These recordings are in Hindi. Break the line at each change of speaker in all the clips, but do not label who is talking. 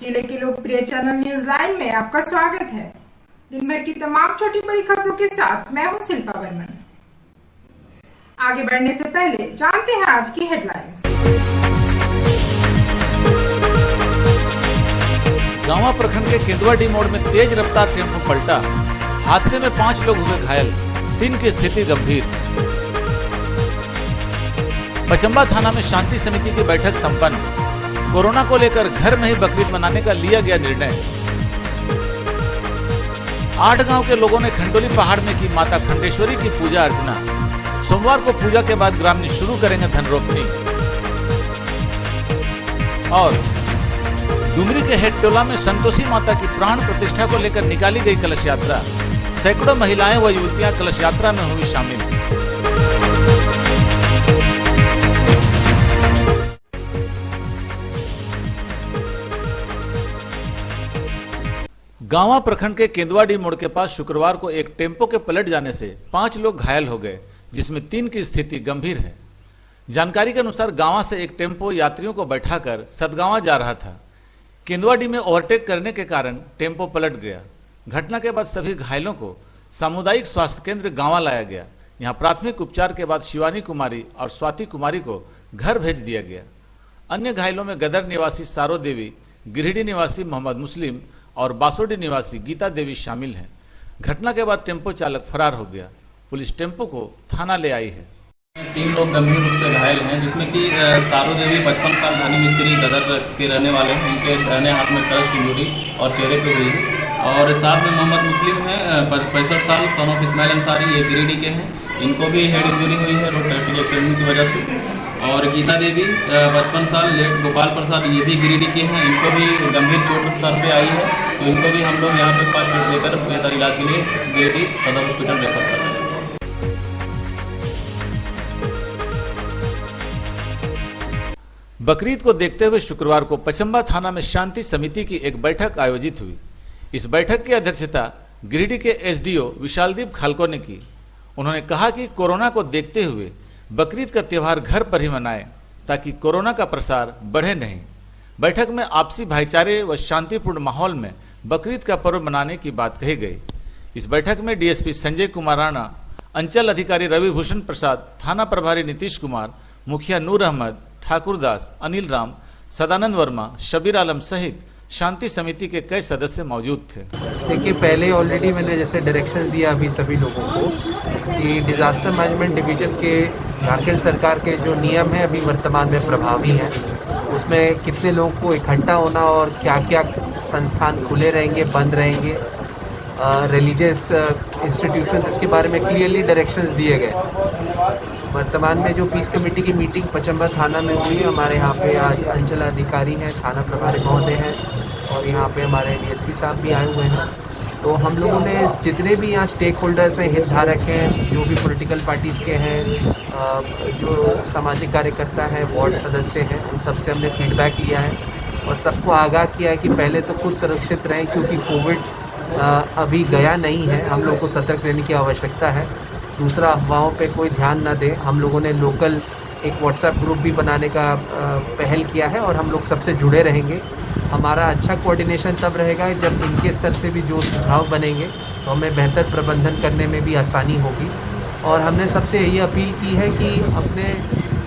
जिले के लोकप्रिय चैनल न्यूज लाइन में आपका स्वागत है। दिन भर की तमाम छोटी बड़ी खबरों के साथ मैं हूं शिल्पा वर्मन। आगे बढ़ने से पहले जानते हैं आज की हेडलाइंस।
गांवा प्रखंड के केंदुआडीह मोड़ में तेज रफ्तार टेम्पो पलटा। हादसे में 5 लोग हुए घायल, 3 की स्थिति गंभीर। पचंबा थाना में शांति समिति की बैठक संपन्न। कोरोना को लेकर घर में ही बकरीद मनाने का लिया गया निर्णय। 8 गांव के लोगों ने खंडोली पहाड़ में की माता खंडेश्वरी की पूजा अर्चना। सोमवार को पूजा के बाद ग्रामीण शुरू करेंगे धन रोपनी। और डुमरी के हेडटोला में संतोषी माता की प्राण प्रतिष्ठा को लेकर निकाली गई कलश यात्रा। सैकड़ों महिलाएं व युवतियां कलश यात्रा में हुई शामिल। गांवा प्रखंड के केंदुआडीह मोड़ के पास शुक्रवार को एक टेम्पो के पलट जाने से 5 लोग घायल हो गए, जिसमें 3 की स्थिति गंभीर है। जानकारी के अनुसार गांवा से एक टेम्पो यात्रियों को बैठाकर सतगांवा जा रहा था। केंदुआडीह में ओवरटेक करने के कारण टेम्पो पलट गया। घटना के बाद सभी घायलों को सामुदायिक स्वास्थ्य केंद्र गांवा लाया गया। यहां प्राथमिक उपचार के बाद शिवानी कुमारी और स्वाति कुमारी को घर भेज दिया गया। अन्य घायलों में गदर निवासी सारो देवी, गिरिडीह निवासी मोहम्मद मुस्लिम और बासोडी निवासी गीता देवी शामिल हैं। घटना के बाद टेम्पो चालक फरार हो गया। पुलिस टेम्पो को थाना ले आई है।
3 लोग गंभीर रूप से घायल हैं, जिसमें कि सारो देवी 55 साल धानी मिस्त्री गदर के रहने वाले हैं। उनके दाहिने हाथ में कलश की इंजरी और चेहरे पे हुई है। और साथ में मोहम्मद मुस्लिम है 65 साल, सन ऑफ इस्माइल अंसारी, ये गिरिडीह के हैं। इनको भी हेड इंजरी हुई है रोड ट्रैफिक एक्सीडेंट की वजह से। और गीता देवी 55 साल, लेट गोपाल प्रसाद, ये भी गिरिडीह के हैं। इनको भी गंभीर चोट सर पे आई है, तो इनको भी हम लोग यहाँ पे फर्स्ट एड लेकर बेहतर इलाज के लिए गिरिडीह सदर हॉस्पिटल रेफर कर रहे हैं।
बकरीद को देखते हुए शुक्रवार को पचंबा थाना में शांति समिति की एक बैठक आयोजित हुई। इस बैठक की अध्यक्षता गिरिडीह के एसडीओ विशालदीप खालको ने की। उन्होंने कहा कि कोरोना को देखते हुए बकरीद का त्योहार घर पर ही मनाएं, ताकि कोरोना का प्रसार बढ़े नहीं। बैठक में आपसी भाईचारे व शांतिपूर्ण माहौल में बकरीद का पर्व मनाने की बात कही गई। इस बैठक में डीएसपी संजय कुमार राणा, अंचल अधिकारी रवि भूषण प्रसाद, थाना प्रभारी नीतीश कुमार, मुखिया नूर अहमद, ठाकुर दास, अनिल राम, सदानंद वर्मा, शबीर आलम सहित शांति समिति के कई सदस्य मौजूद थे।
देखिए, पहले ऑलरेडी मैंने जैसे डायरेक्शन दिया अभी सभी लोगों को कि डिजास्टर मैनेजमेंट डिवीजन के झारखंड सरकार के जो नियम है अभी वर्तमान में प्रभावी हैं, उसमें कितने लोगों को इकट्ठा होना और क्या क्या संस्थान खुले रहेंगे, बंद रहेंगे, रिलीजियस इंस्टीट्यूशंस, इसके बारे में क्लियरली डायरेक्शंस दिए गए। वर्तमान में जो पीस कमेटी की मीटिंग पचंबा थाना में हुई, हमारे यहाँ पे आज अंचल अधिकारी हैं, थाना प्रभारी महोदय हैं और यहाँ पे हमारे डीएसपी साहब भी आए हुए हैं। तो हम लोगों ने जितने भी यहाँ स्टेक होल्डर्स हैं, हितधारक हैं, जो भी पॉलिटिकल पार्टीज़ के हैं, जो सामाजिक कार्यकर्ता हैं, वार्ड सदस्य हैं, उन सबसे हमने फीडबैक लिया है और सबको आगाह किया है कि पहले तो खुद सुरक्षित रहें, क्योंकि कोविड अभी गया नहीं है। हम लोगों को सतर्क रहने की आवश्यकता है। दूसरा, अफवाहों पे कोई ध्यान ना दें। हम लोगों ने लोकल एक व्हाट्सएप ग्रुप भी बनाने का पहल किया है और हम लोग सबसे जुड़े रहेंगे। हमारा अच्छा कोऑर्डिनेशन तब रहेगा जब इनके स्तर से भी जो सुझाव बनेंगे तो हमें बेहतर प्रबंधन करने में भी आसानी होगी। और हमने सबसे यही अपील की है कि अपने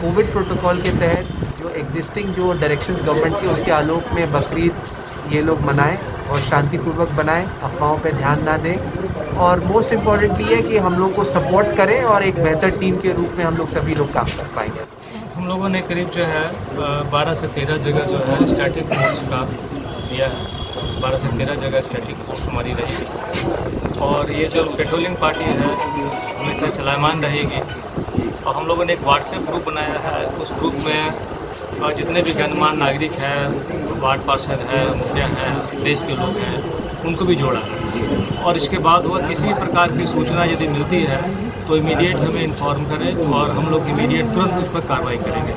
कोविड प्रोटोकॉल के तहत जो एग्जिस्टिंग जो डायरेक्शन गवर्नमेंट के, उसके आलोक में बकरीद ये लोग मनाएं और शांतिपूर्वक बनाएं, अफवाहों पे ध्यान ना दें और मोस्ट इम्पॉर्टेंटली है कि हम लोग को सपोर्ट करें और एक बेहतर टीम के रूप में हम लोग सभी लोग काम कर पाएंगे।
हम लोगों ने करीब जो है 12 से 13 जगह जो है स्टैटिक फोर्स का दिया है। 12 से 13 जगह स्टैटिक फोर्स हमारी रहेगी और ये जो पेट्रोलिंग पार्टी है हमेशा चलायमान रहेगी। और हम लोगों ने एक व्हाट्सएप ग्रुप बनाया है। उस ग्रुप में जितने भी गणमान्य नागरिक हैं, वार्ड पार्षद हैं, मुखिया हैं, देश के लोग हैं, उनको भी जोड़ा है। और इसके बाद वह किसी भी प्रकार की सूचना यदि मिलती है तो इमीडिएट हमें इन्फॉर्म करें और हम लोग इमीडिएट तुरंत उस पर कार्रवाई करेंगे।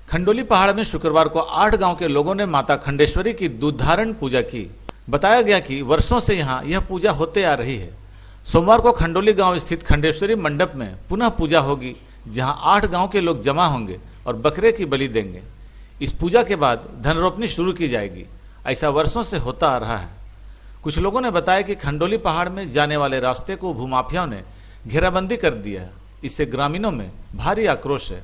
खंडोली पहाड़ में शुक्रवार को 8 गांव के लोगों ने माता खंडेश्वरी की दूधारण पूजा की। बताया गया कि वर्षों से यहां यह पूजा होते आ रही है। सोमवार को खंडोली गांव स्थित खंडेश्वरी मंडप में पुनः पूजा होगी, जहां 8 गांव के लोग जमा होंगे। और बकरे की बलि देंगे। इस पूजा के बाद धन रोपनी शुरू की जाएगी। ऐसा वर्षों से होता आ रहा है। कुछ लोगों ने बताया कि खंडोली पहाड़ में जाने वाले रास्ते को भूमाफियाओं ने घेराबंदी कर दिया है। इससे ग्रामीणों में भारी आक्रोश है।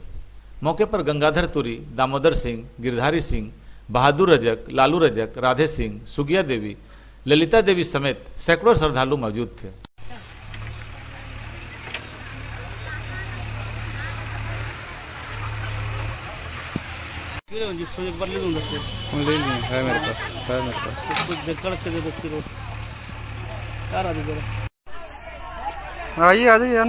मौके पर गंगाधर तुरी, दामोदर सिंह, गिरधारी सिंह, बहादुर रजक, लालू रजक, राधे सिंह, सुगिया देवी, ललिता देवी समेत सैकड़ों श्रद्धालु मौजूद थे।
आइए आ जाइए यार।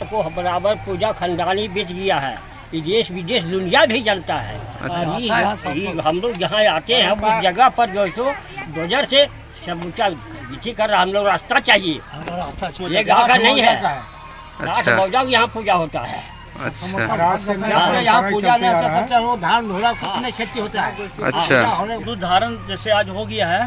को बराबर पूजा खानदानी बेच गया है। ये देश विदेश दुनिया भी जानता है। और हम लोग जहाँ आते हैं उस जगह पर जो सो डोजर से सब ऊँचा बिछी कर हम लोग रास्ता चाहिए। ये गाँव का नहीं है।
अच्छा।
यहाँ पूजा होता है।
अच्छा।
यहाँ पूजा नहीं होता तब वो धान धोरा कितने खेती होता है।
अच्छा।
दूध धारण जैसे आज हो गया है,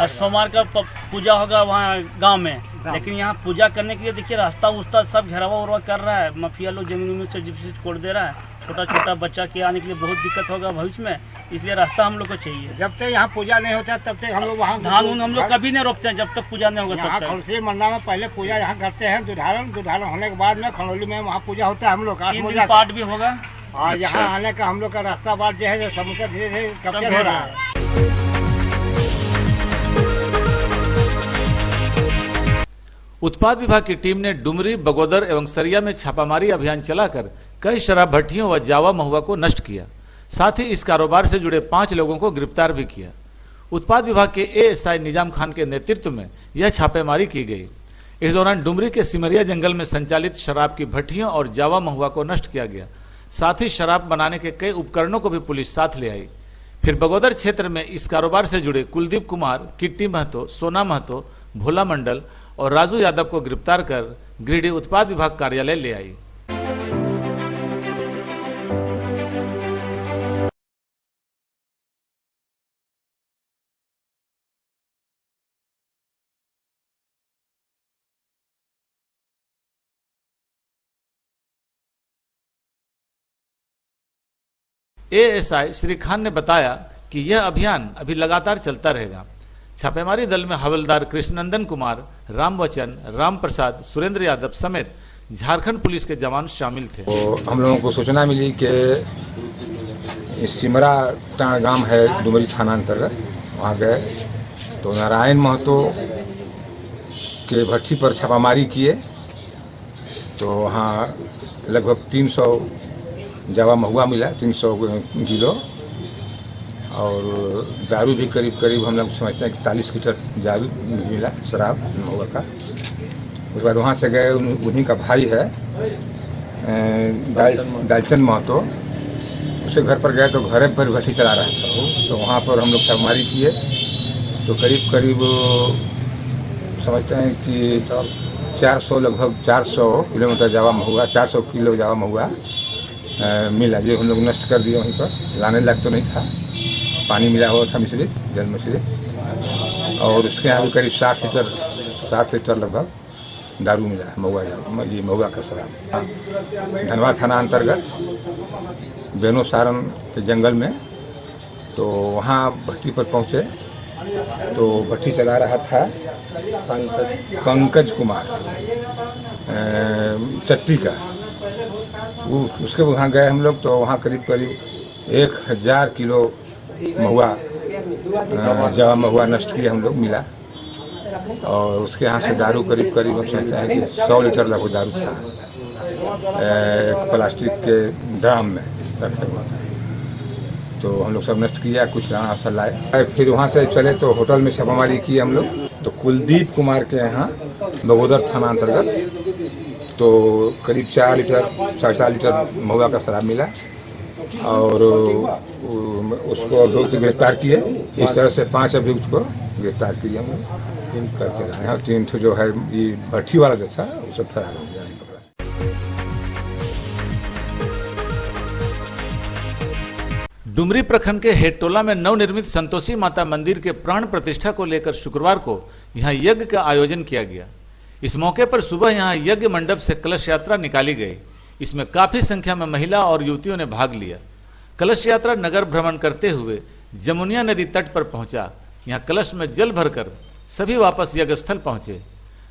सोमवार का पूजा होगा वहाँ गांव में, लेकिन यहाँ पूजा करने के लिए देखिए रास्ता उस्ता सब घेरावा उरवा कर रहा है। माफिया लोग जमीन से जिप्सी कोड़ दे रहा है। छोटा छोटा बच्चा के आने के लिए बहुत दिक्कत होगा भविष्य में, इसलिए रास्ता हम लोग को चाहिए।
जब तक यहाँ पूजा नहीं होता तब तक हम लोग वहाँ
धान उन हम लोग कभी नहीं रोपते हैं जब तक पूजा नहीं होगा तब तक।
खलसी मंडा में पहले पूजा यहाँ करते हैं। दुधारण होने के बाद में खनौली में वहाँ पूजा होता है हम लोग का।
3 दिन पाठ भी होगा।
और यहाँ आने का हम लोग का रास्ता बात जो है समुद्र धीरे धीरे कब्जा हो रहा है।
उत्पाद विभाग की टीम ने डुमरी, बगोदर एवं सरिया में छापामारी अभियान चलाकर कई शराब भट्टियों व जावा महुआ को नष्ट किया। साथ ही इस कारोबार से जुड़े 5 लोगों को गिरफ्तार भी किया। उत्पाद विभाग के एएसआई निजाम खान के नेतृत्व में यह छापेमारी की गई। इस दौरान डुमरी के सिमरिया जंगल में संचालित शराब की भट्टियों और जावा महुआ को नष्ट किया गया। साथ ही शराब बनाने के कई उपकरणों को भी पुलिस साथ ले आई। फिर बगोदर क्षेत्र में इस कारोबार से जुड़े कुलदीप कुमार, किट्टी महतो, सोना महतो, भोला मंडल और राजू यादव को गिरफ्तार कर गिरिडीह उत्पाद विभाग कार्यालय ले आई। एएसआई श्री खान ने बताया कि यह अभियान अभी लगातार चलता रहेगा। छापेमारी दल में हवलदार कृष्णनंदन कुमार, राम वचन, राम प्रसाद, सुरेंद्र यादव समेत झारखंड पुलिस के जवान शामिल थे।
तो हम लोगों को सूचना मिली कि सिमरा गांव है डुमरी थाना अंतर्गत, वहाँ गए तो नारायण महतो के भट्टी पर छापामारी किए तो वहाँ लगभग 300 जावा महुआ मिला, 300 किलो, और दारू भी करीब करीब हम लोग समझते हैं कि 40 लीटर दारू मिला, शराब महुआ का। उसके बाद वहाँ से गए, उन्हीं का भाई है दालचंद महतो, उसके घर पर गए तो घर पर भट्टी चला रहा था। तो वहाँ पर हम लोग छापेमारी किए तो करीब करीब समझते हैं कि 400 लगभग 400 किलोमीटर जावा महुआ, 400 किलो जावा महुआ मिला, जो हम लोग नष्ट कर दिए। वहीं पर लाने लायक तो नहीं था, पानी मिला हुआ था मिश्रित, जल मिश्रित, और उसके यहाँ भी करीब 60 लीटर लगभग दारू मिला है, महुआ, ये महुआ का शराब। धनवा थाना अंतर्गत बेनो सारण के जंगल में, तो वहाँ भट्टी पर पहुँचे तो भट्टी चला रहा था पंकज कुमार चट्टी का। उसके वहाँ गए हम लोग तो वहाँ करीब करीब 1000 किलो महुआ, जावा महुआ नष्ट किया हम लोग, मिला। और उसके यहाँ से दारू करीब करीब हम समझते हैं कि 100 लीटर लगभग दारू था, एक प्लास्टिक के ड्राम में रखे हुआ था। तो हम लोग सब नष्ट किया, कुछ यहाँ से लाए। फिर वहाँ से चले तो होटल में छापामारी की हम लोग, तो कुलदीप कुमार के यहाँ बगोदर थाना अंतर्गत तो करीब 4 लीटर 4.5 लीटर महुआ का शराब मिला, और उसको अभियुक्त गिरफ्तार किए। इस तरह से 5 अभियुक्त को गिरफ्तार किए हम लोग करके लाए हैं। 3 जो है ये भट्टी वाला जो था वो सब फरार हो गया।
डुमरी प्रखंड के हेटटोला में नवनिर्मित संतोषी माता मंदिर के प्राण प्रतिष्ठा को लेकर शुक्रवार को यहां यज्ञ का आयोजन किया गया। इस मौके पर सुबह यहां यज्ञ मंडप से कलश यात्रा निकाली गई। इसमें काफी संख्या में महिला और युवतियों ने भाग लिया। कलश यात्रा नगर भ्रमण करते हुए जमुनिया नदी तट पर पहुंचा। यहां कलश में जल भरकर सभी वापस यज्ञ स्थल पहुंचे।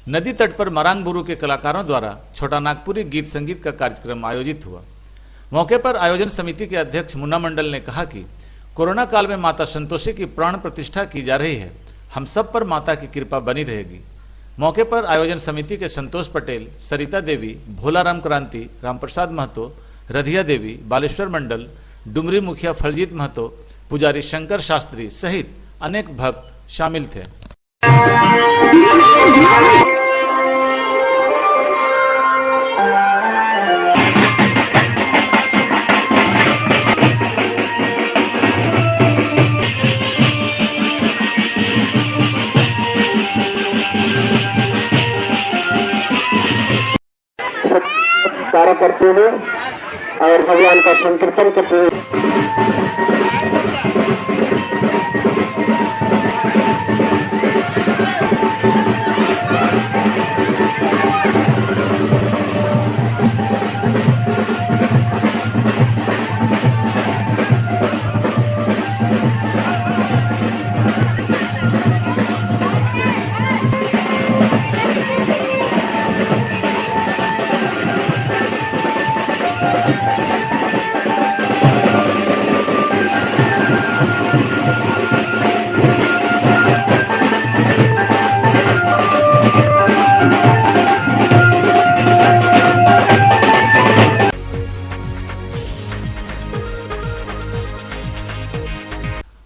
नदी तट पर मरांग बुरु के कलाकारों द्वारा छोटा नागपुरी गीत संगीत का कार्यक्रम आयोजित हुआ। मौके पर आयोजन समिति के अध्यक्ष मुन्ना मंडल ने कहा कि कोरोना काल में माता संतोषी की प्राण प्रतिष्ठा की जा रही है। हम सब पर माता की कृपा बनी रहेगी। मौके पर आयोजन समिति के संतोष पटेल, सरिता देवी, भोलाराम क्रांति, रामप्रसाद महतो, रधिया देवी, बालेश्वर मंडल, डुमरी मुखिया फलजीत महतो, पुजारी शंकर शास्त्री सहित अनेक भक्त शामिल थे।
कार्य करते हुए और भगवान का संकीर्तन करते हुए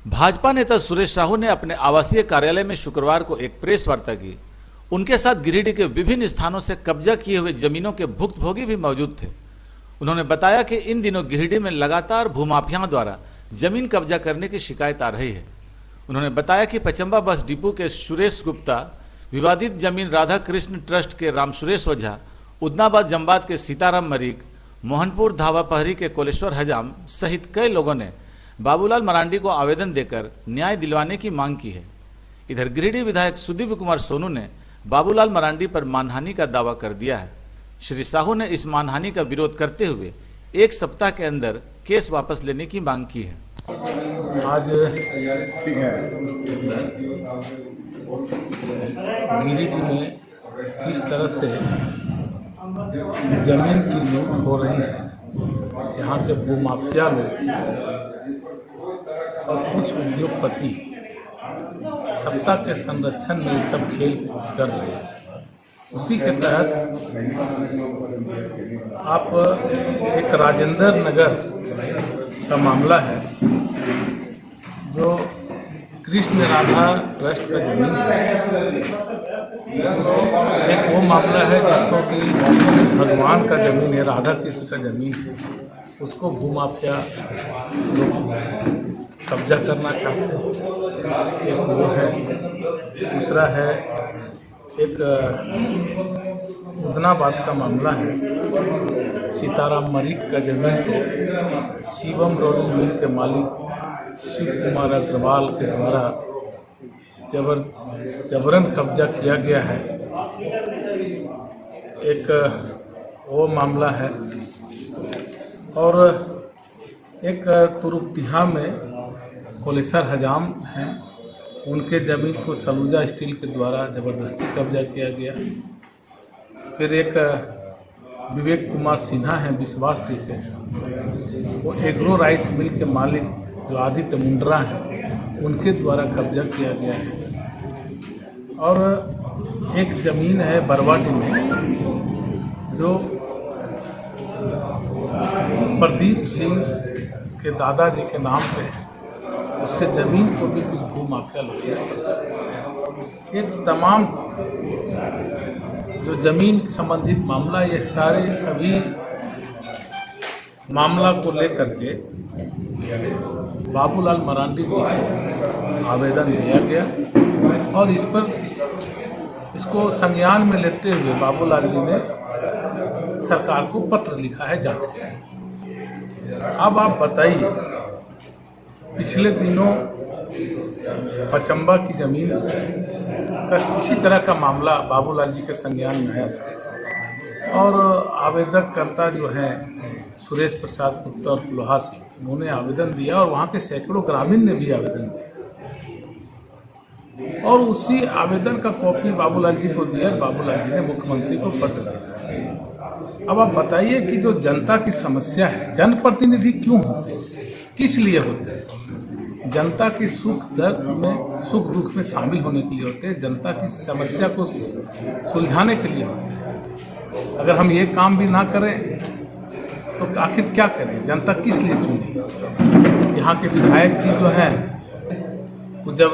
भाजपा नेता सुरेश साहू ने अपने आवासीय कार्यालय में शुक्रवार को एक प्रेस वार्ता की। उनके साथ गिरिडीह के विभिन्न स्थानों से कब्जा किए हुए जमीनों के भुक्तभोगी भी मौजूद थे। उन्होंने बताया कि इन दिनों गिरिडीह में लगातार भूमाफियाओं द्वारा जमीन कब्जा करने की शिकायत आ रही है। उन्होंने बताया कि पचम्बा बस डिपो के सुरेश गुप्ता, विवादित जमीन राधा कृष्ण ट्रस्ट के राम सुरेश ओझा, उदनाबाद जम्बाद के सीताराम मरीक, मोहनपुर धावा पहरी के कोलेश्वर हजाम सहित कई लोगों ने बाबूलाल मरांडी को आवेदन देकर न्याय दिलवाने की मांग की है। इधर गिरिडीह विधायक सुदीप कुमार सोनू ने बाबूलाल मरांडी पर मानहानि का दावा कर दिया है। श्री साहू ने इस मानहानि का विरोध करते हुए 1 सप्ताह के अंदर केस वापस लेने की मांग की है।
आज गिरिडीह में किस तरह से जमीन की लूट हो रही है, यहाँ के भूमाफिया लोग और कुछ उद्योगपति सत्ता के संरक्षण में सब खेल कर रहे हैं। उसी के तहत आप एक राजेंद्र नगर का मामला है जो कृष्ण राधा ट्रस्ट का जमीन है। एक वो मामला है जिसको कि भगवान का जमीन है, राधा कृष्ण का जमीन है, उसको भूमाफिया कब्जा करना चाहते हैं। एक वो है। दूसरा है एक उदनाबाद का मामला है। सीताराम मरीक का जमीन को शिवम रोलिंग मिल के मालिक शिव कुमार अग्रवाल के द्वारा जबरन कब्जा किया गया है। एक वो मामला है। और एक तुरुपटिहा में कोलेश्वर हजाम हैं, उनके ज़मीन को सलूजा स्टील के द्वारा ज़बरदस्ती कब्जा किया गया। फिर एक विवेक कुमार सिन्हा हैं विश्वास टी के, वो एग्रो राइस मिल के मालिक जो आदित्य मुंडरा हैं, उनके द्वारा कब्जा किया गया है। और एक ज़मीन है बरवाटी में जो प्रदीप सिंह के दादाजी के नाम पे है, उसके ज़मीन को भी कुछ भूमाफिया लोग। ये तमाम जो ज़मीन संबंधित मामला, ये सारे सभी मामला को लेकर के बाबूलाल मरांडी को आवेदन दिया गया और इस पर इसको संज्ञान में लेते हुए बाबूलाल जी ने सरकार को पत्र लिखा है जांच के लिए। अब आप बताइए पिछले दिनों पचम्बा की जमीन का इसी तरह का मामला बाबूलाल जी के संज्ञान में आया था और आवेदक कर्ता जो है सुरेश प्रसाद गुप्ता और लोहा से उन्होंने आवेदन दिया और वहाँ के सैकड़ों ग्रामीण ने भी आवेदन दिया और उसी आवेदन का कॉपी बाबूलाल जी को दिया। बाबूलाल जी ने मुख्यमंत्री को पत्र दिया। अब आप बताइए कि जो जनता की समस्या है, जनप्रतिनिधि क्यों होते हैं, किस लिए होते हैं? जनता की सुख दर्द में, सुख दुख में शामिल होने के लिए होते हैं, जनता की समस्या को सुलझाने के लिए होते हैं। अगर हम ये काम भी ना करें तो आखिर क्या करें? जनता किस लिए चुनी? यहाँ के विधायक जी जो हैं, तो जब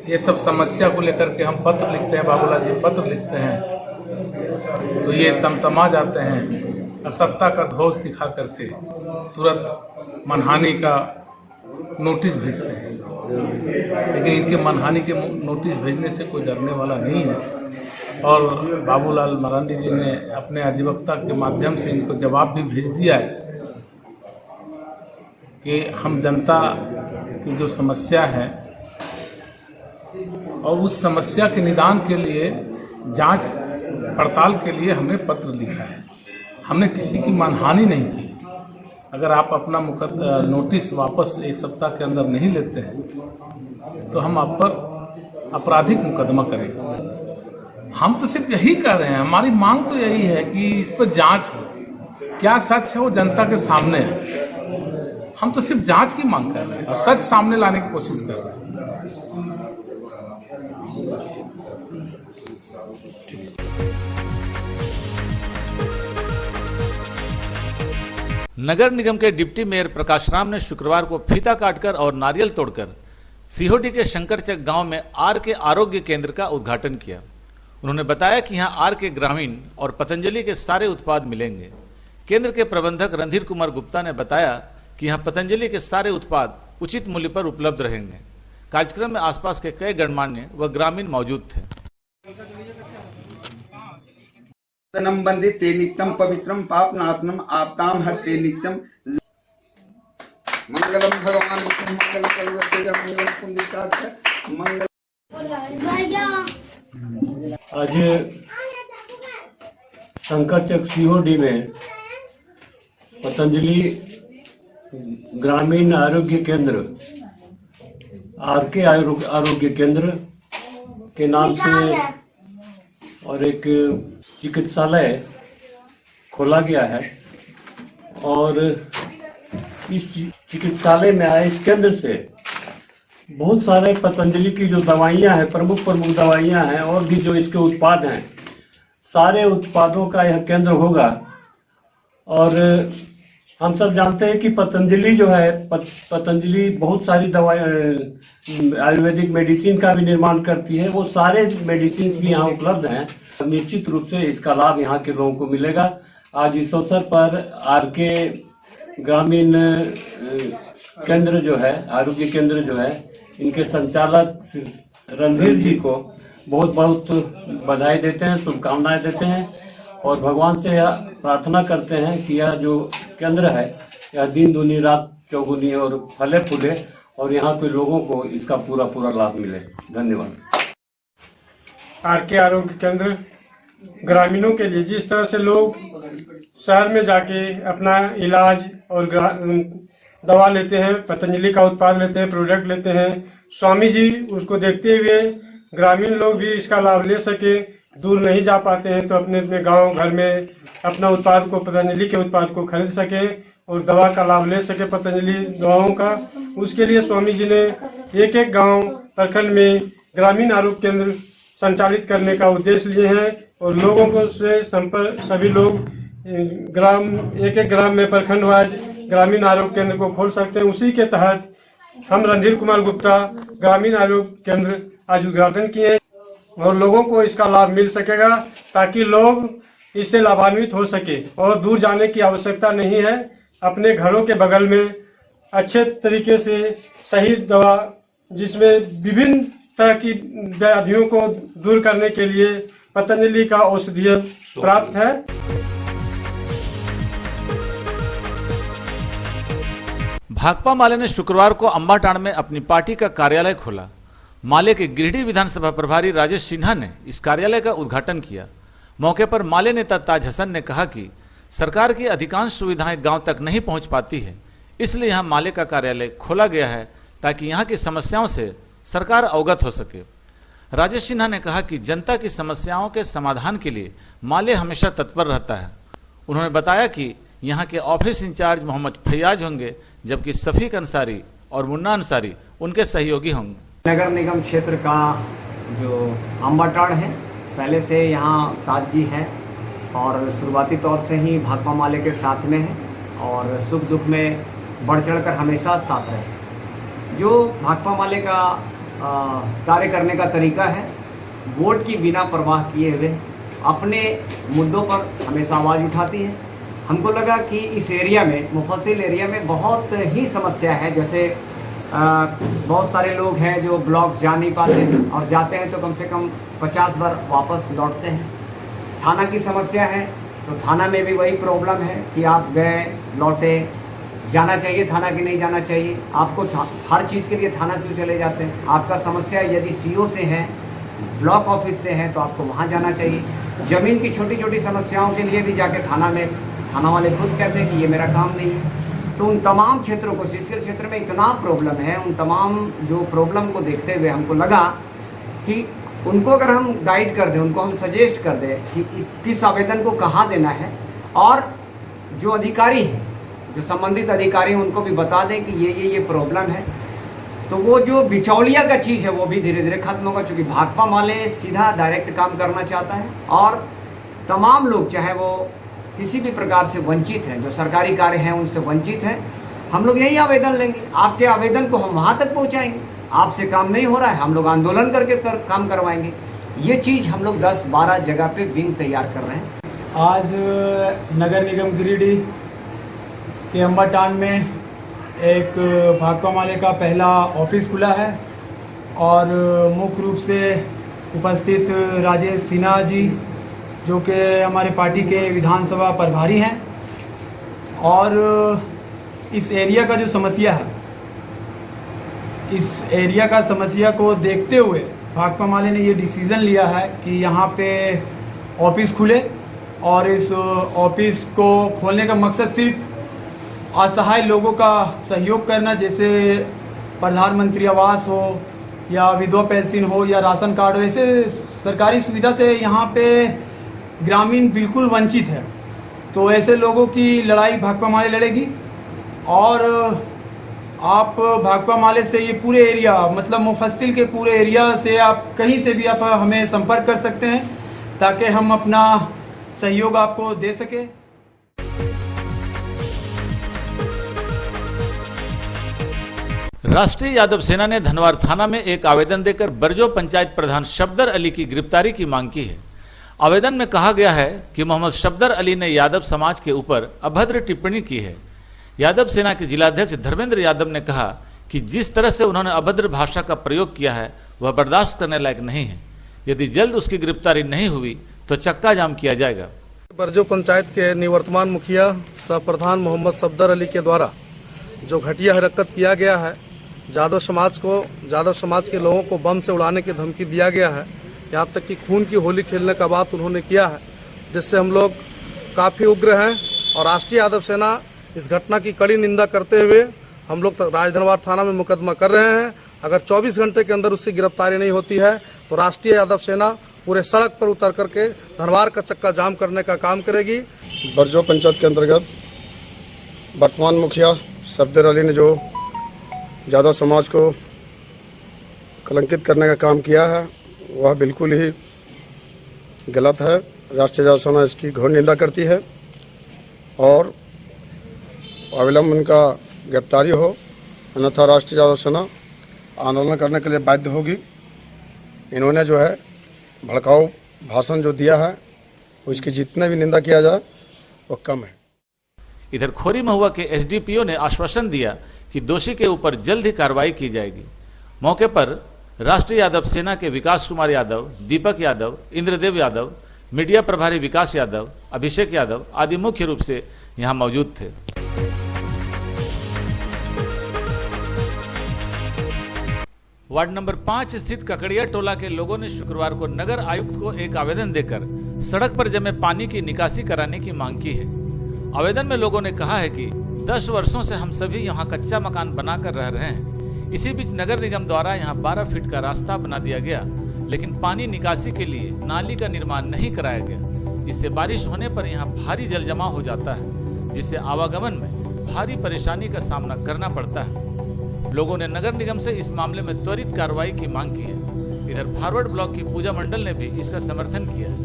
ये सब समस्या को लेकर के हम पत्र लिखते हैं, बाबूलाल जी पत्र लिखते हैं, तो ये तमतमा जाते हैं, असत्ता का ध्वज दिखा करके तुरंत मनहानि का नोटिस भेजते हैं। लेकिन इनके मनहानि के नोटिस भेजने से कोई डरने वाला नहीं है और बाबूलाल मरांडी जी ने अपने अधिवक्ता के माध्यम से इनको जवाब भी भेज दिया है कि हम जनता की जो समस्या है और उस समस्या के निदान के लिए, जांच पड़ताल के लिए हमने पत्र लिखा है। हमने किसी की मानहानि नहीं की। अगर आप अपना नोटिस वापस 1 सप्ताह के अंदर नहीं लेते हैं तो हम आप पर आपराधिक मुकदमा करेंगे। हम तो सिर्फ यही कर रहे हैं, हमारी मांग तो यही है कि इस पर जांच हो, क्या सच है वो जनता के सामने है। हम तो सिर्फ जांच की मांग कर रहे हैं और सच सामने लाने की कोशिश कर रहे हैं।
नगर निगम के डिप्टी मेयर प्रकाश राम ने शुक्रवार को फीता काटकर और नारियल तोड़कर सीहोडी के शंकरचक गांव में आर के आरोग्य केंद्र का उद्घाटन किया। उन्होंने बताया कि यहां आर के ग्रामीण और पतंजलि के सारे उत्पाद मिलेंगे। केंद्र के प्रबंधक रणधीर कुमार गुप्ता ने बताया कि यहां पतंजलि के सारे उत्पाद उचित मूल्य पर उपलब्ध रहेंगे। कार्यक्रम में आसपास के कई गणमान्य व ग्रामीण मौजूद थे।
तनम बंदे ते नित्यम पवित्रम पापनाशनम आपताम हरते नित्यम। मंगलम भगवान विष्णु मंगल कलवतेजम मंगल पुंडिताक्ष मंगल।
आज शंकरचक सीहोडी में पतंजलि ग्रामीण आरोग्य केंद्र, आर के आरोग्य केंद्र के नाम से और एक चिकित्सालय खोला गया है और इस चिकित्सालय में आए इस केंद्र से बहुत सारे पतंजलि की जो दवाइयां हैं, प्रमुख दवाइयां हैं और भी जो इसके उत्पाद हैं, सारे उत्पादों का यह केंद्र होगा। और हम सब जानते हैं कि पतंजलि जो है, पतंजलि बहुत सारी दवाई आयुर्वेदिक मेडिसिन का भी निर्माण करती है। वो सारे मेडिसिन भी यहाँ उपलब्ध हैं। निश्चित रूप से इसका लाभ यहाँ के लोगों को मिलेगा। आज इस अवसर पर आर के ग्रामीण केंद्र जो है, आरोग्य केंद्र जो है, इनके संचालक रणधीर जी को बहुत बहुत बधाई देते हैं, शुभकामनाएं देते हैं और भगवान से प्रार्थना करते हैं कि यह जो केंद्र है यह दिन दूनी रात चौगुनी और फले फूले और यहाँ पे लोगों को इसका पूरा लाभ मिले। धन्यवाद।
आर के आरोग्य केंद्र ग्रामीणों के लिए, जिस तरह से लोग शहर में जाके अपना इलाज और दवा लेते हैं, पतंजलि का उत्पाद लेते हैं, प्रोडक्ट लेते हैं, स्वामी जी उसको देखते हुए ग्रामीण लोग भी इसका लाभ ले सके, दूर नहीं जा पाते हैं तो अपने अपने गांव घर में अपना उत्पाद को, पतंजलि के उत्पाद को खरीद सके और दवा का लाभ ले सके, पतंजलि दवाओं का। उसके लिए स्वामी जी ने एक एक गांव प्रखंड में ग्रामीण आरोग्य केंद्र संचालित करने का उद्देश्य लिए हैं और लोगों को से संपर्क, सभी लोग एक एक ग्राम में प्रखंड वाइज ग्रामीण आरोग्य केंद्र को खोल सकते हैं। उसी के तहत हम रणधीर कुमार गुप्ता ग्रामीण आरोग्य केंद्र आज उद्घाटन किए और लोगों को इसका लाभ मिल सकेगा ताकि लोग इससे लाभान्वित हो सके और दूर जाने की आवश्यकता नहीं है। अपने घरों के बगल में अच्छे तरीके से सही दवा, जिसमें विभिन्न तरह की व्याधियों को दूर करने के लिए पतंजलि का औषधीय प्राप्त है।
भाकपा माले ने शुक्रवार को अंबाटांड़ में अपनी पार्टी का कार्यालय खोला। माले के गिरिडीह विधानसभा प्रभारी राजेश सिन्हा ने इस कार्यालय का उद्घाटन किया। मौके पर माले नेता ताज हसन ने कहा कि सरकार की अधिकांश सुविधाएं गांव तक नहीं पहुंच पाती है, इसलिए यहां माले का कार्यालय खोला गया है ताकि यहां की समस्याओं से सरकार अवगत हो सके। राजेश सिन्हा ने कहा कि जनता की समस्याओं के समाधान के लिए माले हमेशा तत्पर रहता है। उन्होंने बताया कि यहां के ऑफिस इंचार्ज मोहम्मद फैयाज होंगे, जबकि सफीक अंसारी और मुन्ना अंसारी उनके सहयोगी होंगे।
नगर निगम क्षेत्र का जो अंबाटांड़ है, पहले से यहाँ ताज जी है और शुरुआती तौर से ही भाकपा माले के साथ में है और सुख दुख में बढ़ चढ़कर हमेशा साथ रहे। जो भाकपा माले का कार्य करने का तरीका है, वोट की बिना परवाह किए हुए अपने मुद्दों पर हमेशा आवाज़ उठाती है। हमको लगा कि इस एरिया में, मुफस्सिल एरिया में बहुत ही समस्या है। जैसे बहुत सारे लोग हैं जो ब्लॉक जा नहीं पाते और जाते हैं तो कम से कम 50 बार वापस लौटते हैं। थाना की समस्या है तो थाना में भी वही प्रॉब्लम है कि आप गए लौटे, जाना चाहिए थाना कि नहीं जाना चाहिए, आपको हर चीज़ के लिए थाना क्यों चले जाते हैं। आपका समस्या यदि सीओ से है, ब्लॉक ऑफिस से है तो आपको वहाँ जाना चाहिए। ज़मीन की छोटी छोटी समस्याओं के लिए भी जाके थाना में, थाना वाले खुद कहते हैं कि ये मेरा काम नहीं है। तो उन तमाम क्षेत्रों को, सीसीएल क्षेत्र में इतना प्रॉब्लम है, उन तमाम जो प्रॉब्लम को देखते हुए हमको लगा कि उनको अगर हम गाइड कर दें, उनको हम सजेस्ट कर दें कि किस आवेदन को कहाँ देना है, और जो अधिकारी हैं, जो संबंधित अधिकारी हैं, उनको भी बता दें कि ये प्रॉब्लम है, तो वो जो बिचौलिया का चीज़ है वो भी धीरे धीरे खत्म होगा। चूँकि भाकपा माले सीधा डायरेक्ट काम करना चाहता है और तमाम लोग, चाहे वो किसी भी प्रकार से वंचित हैं, जो सरकारी कार्य हैं उनसे वंचित हैं, हम लोग यही आवेदन लेंगे। आपके आवेदन को हम वहाँ तक पहुँचाएंगे। आपसे काम नहीं हो रहा है, हम लोग आंदोलन करके काम करवाएंगे। ये चीज़ हम लोग 10-12 जगह पे विंग तैयार कर रहे हैं।
आज नगर निगम गिरिडीह के अंबाटांड़ में एक भाकपा माले का पहला ऑफिस खुला है और मुख्य रूप से उपस्थित राजेश सिन्हा जी, जो कि हमारे पार्टी के विधानसभा प्रभारी हैं, और इस एरिया का जो समस्या है, इस एरिया का समस्या को देखते हुए भाकपा माले ने ये डिसीज़न लिया है कि यहाँ पे ऑफिस खुले और इस ऑफिस को खोलने का मकसद सिर्फ असहाय लोगों का सहयोग करना, जैसे प्रधानमंत्री आवास हो या विधवा पेंशन हो या राशन कार्ड हो, ऐसे सरकारी सुविधा से यहाँ पे ग्रामीण बिल्कुल वंचित है। तो ऐसे लोगों की लड़ाई भाकपा माले लड़ेगी और आप भाकपा माले से ये पूरे एरिया, मतलब मुफस्सिल के पूरे एरिया से आप कहीं से भी आप हमें संपर्क कर सकते हैं ताकि हम अपना सहयोग आपको दे सके।
राष्ट्रीय यादव सेना ने धनवार थाना में एक आवेदन देकर बरजो पंचायत प्रधान शफदर अली की गिरफ्तारी की मांग की है। आवेदन में कहा गया है कि मोहम्मद शफदर अली ने यादव समाज के ऊपर अभद्र टिप्पणी की है। यादव सेना के जिलाध्यक्ष धर्मेंद्र यादव ने कहा कि जिस तरह से उन्होंने अभद्र भाषा का प्रयोग किया है वह बर्दाश्त करने लायक नहीं है। यदि जल्द उसकी गिरफ्तारी नहीं हुई तो चक्का जाम किया जाएगा।
बरजो पंचायत के निवर्तमान मुखिया सह प्रधान मोहम्मद शफदर अली के द्वारा जो घटिया हरकत किया गया है, यादव समाज के लोगों को बम से उड़ाने की धमकी दिया गया है, यहाँ तक कि खून की होली खेलने का बात उन्होंने किया है, जिससे हम लोग काफ़ी उग्र हैं और राष्ट्रीय यादव सेना इस घटना की कड़ी निंदा करते हुए हम लोग राजधनवार थाना में मुकदमा कर रहे हैं। अगर 24 घंटे के अंदर उसकी गिरफ्तारी नहीं होती है तो राष्ट्रीय यादव सेना पूरे सड़क पर उतर करके धनवार का चक्का जाम करने का काम करेगी।
बरजो पंचायत के अंतर्गत वर्तमान मुखिया शफदर अली ने जो यादव समाज को कलंकित करने का काम किया है वह बिल्कुल ही गलत है। राष्ट्रीय यादव सेना इसकी घोर निंदा करती है और अविलंब उनका गिरफ्तारी हो, अन्यथा राष्ट्रीय यादव सेना आंदोलन करने के लिए बाध्य होगी। इन्होंने जो है भड़काऊ भाषण जो दिया है वो इसकी जितने भी निंदा किया जाए वो कम है।
इधर खोरी महुआ के एसडीपीओ ने आश्वासन दिया कि दोषी के ऊपर जल्द ही कार्रवाई की जाएगी। मौके पर राष्ट्रीय यादव सेना के विकास कुमार यादव, दीपक यादव, इंद्रदेव यादव, मीडिया प्रभारी विकास यादव, अभिषेक यादव आदि मुख्य रूप से यहां मौजूद थे। वार्ड नंबर 5 स्थित ककड़िया टोला के लोगों ने शुक्रवार को नगर आयुक्त को एक आवेदन देकर सड़क पर जमे पानी की निकासी कराने की मांग की है। आवेदन में लोगों ने कहा है कि 10 वर्षों से हम सभी यहाँ कच्चा मकान बनाकर रह रहे हैं। इसी बीच नगर निगम द्वारा यहाँ 12 फीट का रास्ता बना दिया गया, लेकिन पानी निकासी के लिए नाली का निर्माण नहीं कराया गया। इससे बारिश होने पर यहाँ भारी जल जमा हो जाता है, जिससे आवागमन में भारी परेशानी का सामना करना पड़ता है। लोगों ने नगर निगम से इस मामले में त्वरित कार्रवाई की मांग की है। इधर फॉरवर्ड ब्लॉक की पूजा मंडल ने भी इसका समर्थन किया है।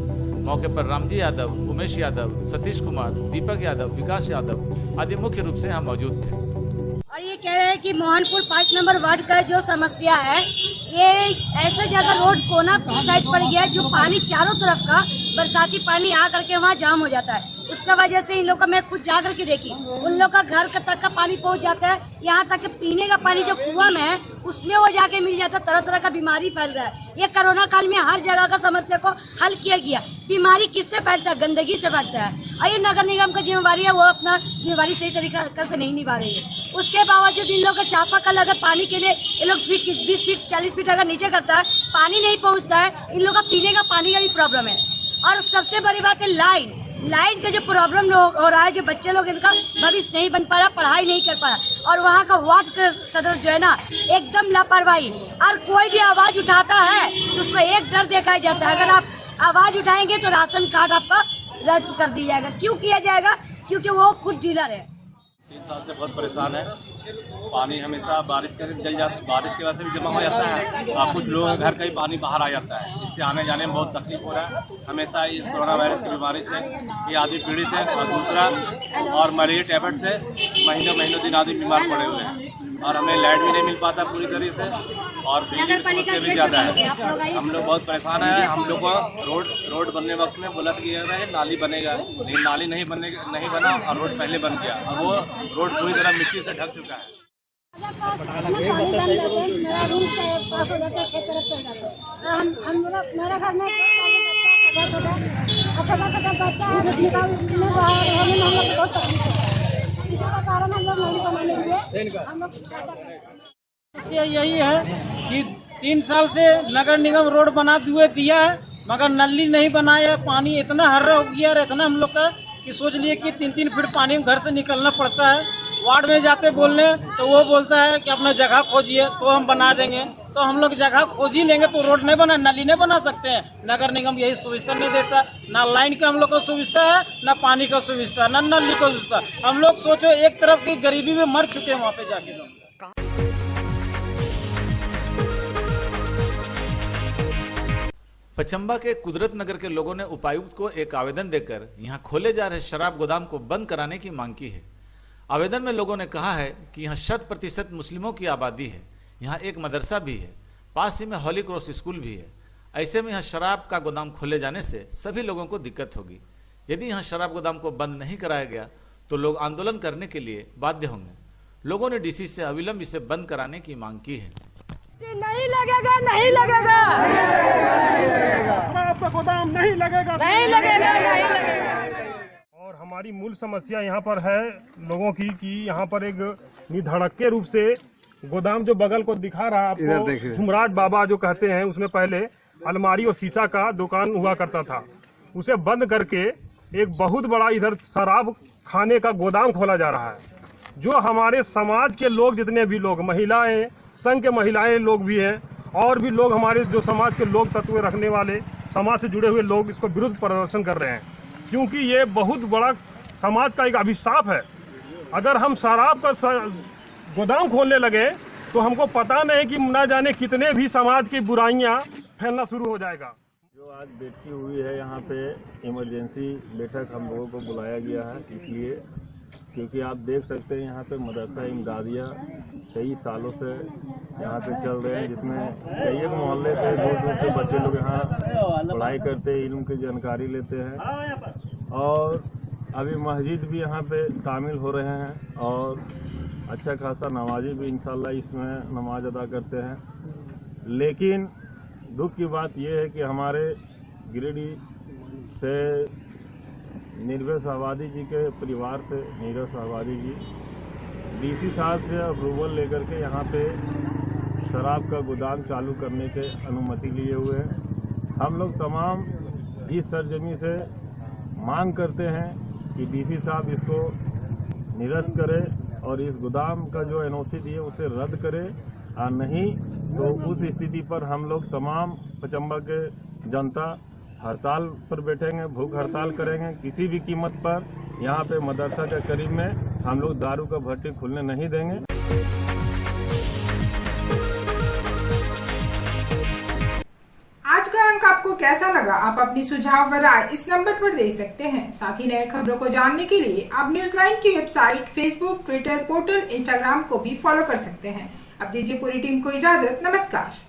मौके पर रामजी यादव, उमेश यादव, सतीश कुमार, दीपक यादव, विकास यादव आदि मुख्य रूप से यहाँ मौजूद थे।
और ये कह रहे हैं कि मोहनपुर 5 नंबर वार्ड का जो समस्या है, ये ऐसा जगह रोड कोना साइड पर गया है जो पानी चारों तरफ का बरसाती पानी आ करके वहाँ जाम हो जाता है। उसका वजह से इन लोग का मैं खुद जा करके देखी, उन लोग का घर तक का पानी पहुँच जाता है। यहाँ तक कि पीने का पानी जो कुआं में है उसमें वो जाके मिल जाता है। तरह तरह का बीमारी फैल रहा है। ये कोरोना काल में हर जगह का समस्या को हल किया गया। बीमारी किससे फैलता है? गंदगी से फैलता है। और ये नगर निगम का जिम्मेवारी है, वो अपना जिम्मेवारी सही तरीके से नहीं निभा रही है। उसके बावजूद इन लोग का चापाकल अगर पानी के लिए ये लोग 20 फीट 40 फीट अगर नीचे करता है, पानी नहीं पहुँचता है। इन लोग का पीने का पानी का भी प्रॉब्लम है। और सबसे बड़ी बात है लाइन का जो प्रॉब्लम हो रहा है, जो बच्चे लोग इनका भविष्य नहीं बन पा रहा, पढ़ाई नहीं कर पा रहा। और वहाँ का वार्ड का सदर जो है ना, एकदम लापरवाही। और कोई भी आवाज उठाता है तो उसको एक डर दिखाया जाता है, अगर आप आवाज उठाएंगे तो राशन कार्ड आपका रद्द कर दिया जाएगा। क्यों किया जाएगा? क्योंकि वो खुद डीलर है।
3 साल से बहुत परेशान है। पानी हमेशा बारिश की वजह से भी जमा हो जाता है और कुछ लोगों के घर का ही पानी बाहर आ जाता है, जिससे आने जाने में बहुत तकलीफ हो रहा है। हमेशा इस कोरोना वायरस की बीमारी से ये आदमी पीड़ित है। और दूसरा, और मलेरिया टैबलेट से महीनों दिन आदमी बीमार पड़े हुए हैं। और हमें लाइट भी नहीं मिल पाता पूरी तरह से, और बिजली की समस्या भी ज़्यादा है। हम लोग बहुत परेशान है। हम लोग को रोड बनने वक्त में बोला गया था कि नाली बनेगा, लेकिन नाली नहीं बना और रोड पहले बन गया और वो रोड पूरी तरह मिट्टी से ढक चुका है।
मेरा घर में छोटा बच्चा है, बहुत तकलीफ है। इसका कारण हम लोग नहीं बनाने
समस्या यही है कि 3 साल से नगर निगम रोड बना दिया है, मगर नली नहीं बनाया। पानी इतना हर्रा हो गया है, इतना हम लोग का कि सोच लिए कि 3-3 फीट पानी घर से निकलना पड़ता है। वार्ड में जाते बोलने तो वो बोलता है कि अपना जगह खोजिए तो हम बना देंगे। तो हम लोग जगह खोज ही लेंगे तो रोड नहीं बना, नली नहीं बना सकते हैं। नगर निगम यही सुविधा नहीं देता। ना लाइन का हम लोग को सुविधा है, ना पानी का सुविधा, ना नली का सुविधा। हम लोग सोचो एक तरफ की गरीबी में मर चुके हैं वहाँ पे जाके लोग।
पचम्बा के कुदरत नगर के लोगों ने उपायुक्त को एक आवेदन देकर यहाँ खोले जा रहे शराब गोदाम को बंद कराने की मांग की है। आवेदन में लोगों ने कहा है कि यहाँ 100% मुस्लिमों की आबादी है, यहाँ एक मदरसा भी है, पास ही में हॉली क्रॉस स्कूल भी है। ऐसे में यहाँ शराब का गोदाम खोले जाने से सभी लोगों को दिक्कत होगी। यदि यहाँ शराब गोदाम को बंद नहीं कराया गया तो लोग आंदोलन करने के लिए बाध्य होंगे। लोगों ने डीसी से अविलंब इसे बंद कराने की मांग की है।
नहीं लगेगा, नहीं लगेगा,
शराब का गोदाम नहीं लगेगा,
नहीं लगेगा, नहीं लगेगा।
और हमारी मूल समस्या यहाँ पर है लोगों की कि यहाँ पर एक निधड़क रूप से गोदाम जो बगल को दिखा रहा है आपको, झुमराज बाबा जो कहते हैं, उसमें पहले अलमारी और शीशा का दुकान हुआ करता था। उसे बंद करके एक बहुत बड़ा इधर शराब खाने का गोदाम खोला जा रहा है। जो हमारे समाज के लोग, जितने भी लोग, महिलाएं, संघ के महिलाएं लोग भी हैं, और भी लोग हमारे जो समाज के लोग तत्व रखने वाले, समाज से जुड़े हुए लोग इसको विरुद्ध प्रदर्शन कर रहे हैं, क्योंकि ये बहुत बड़ा समाज का एक अभिशाप है। अगर हम शराब का गोदाम खोलने लगे तो हमको पता नहीं कि न जाने कितने भी समाज की बुराइयां फैलना शुरू हो जाएगा।
जो आज बैठकी हुई है यहाँ पे, इमरजेंसी बैठक हम लोगों को बुलाया गया है इसलिए क्योंकि आप देख सकते हैं यहाँ पे मदरसा इमदादिया कई सालों से यहाँ पे चल रहे हैं, जिसमें कई एक मोहल्ले से दूर दूर से बच्चे लोग यहाँ पढ़ाई करते हैं, इल्म की जानकारी लेते हैं। और अभी मस्जिद भी यहाँ पे शामिल हो रहे हैं और अच्छा खासा नमाजी भी इंशाल्लाह इसमें नमाज अदा करते हैं। लेकिन दुख की बात यह है कि हमारे गिरिडीह से निर्भय शाहबादी जी के परिवार से नीरज शाहबादी जी डीसी साहब से अप्रूवल लेकर के यहाँ पे शराब का गोदाम चालू करने के अनुमति लिए हुए हैं। हम लोग तमाम इस सरजमी से मांग करते हैं कि डीसी साहब इसको निरस्त करे और इस गोदाम का जो एनओसी दिए उसे रद्द करे, और नहीं तो उस स्थिति पर हम लोग तमाम पचम्बा के जनता हड़ताल पर बैठेंगे, भूख हड़ताल करेंगे। किसी भी कीमत पर यहाँ पे मदरसा के करीब में हम लोग दारू का भट्टी खुलने नहीं देंगे।
आज का अंक आपको कैसा लगा? आप अपनी सुझाव व राय इस नंबर पर दे सकते हैं। साथ ही नए खबरों को जानने के लिए आप न्यूज लाइन की website, Facebook, Twitter, portal, Instagram को भी फॉलो कर सकते हैं। अब दीजिए पूरी टीम को इजाजत। नमस्कार।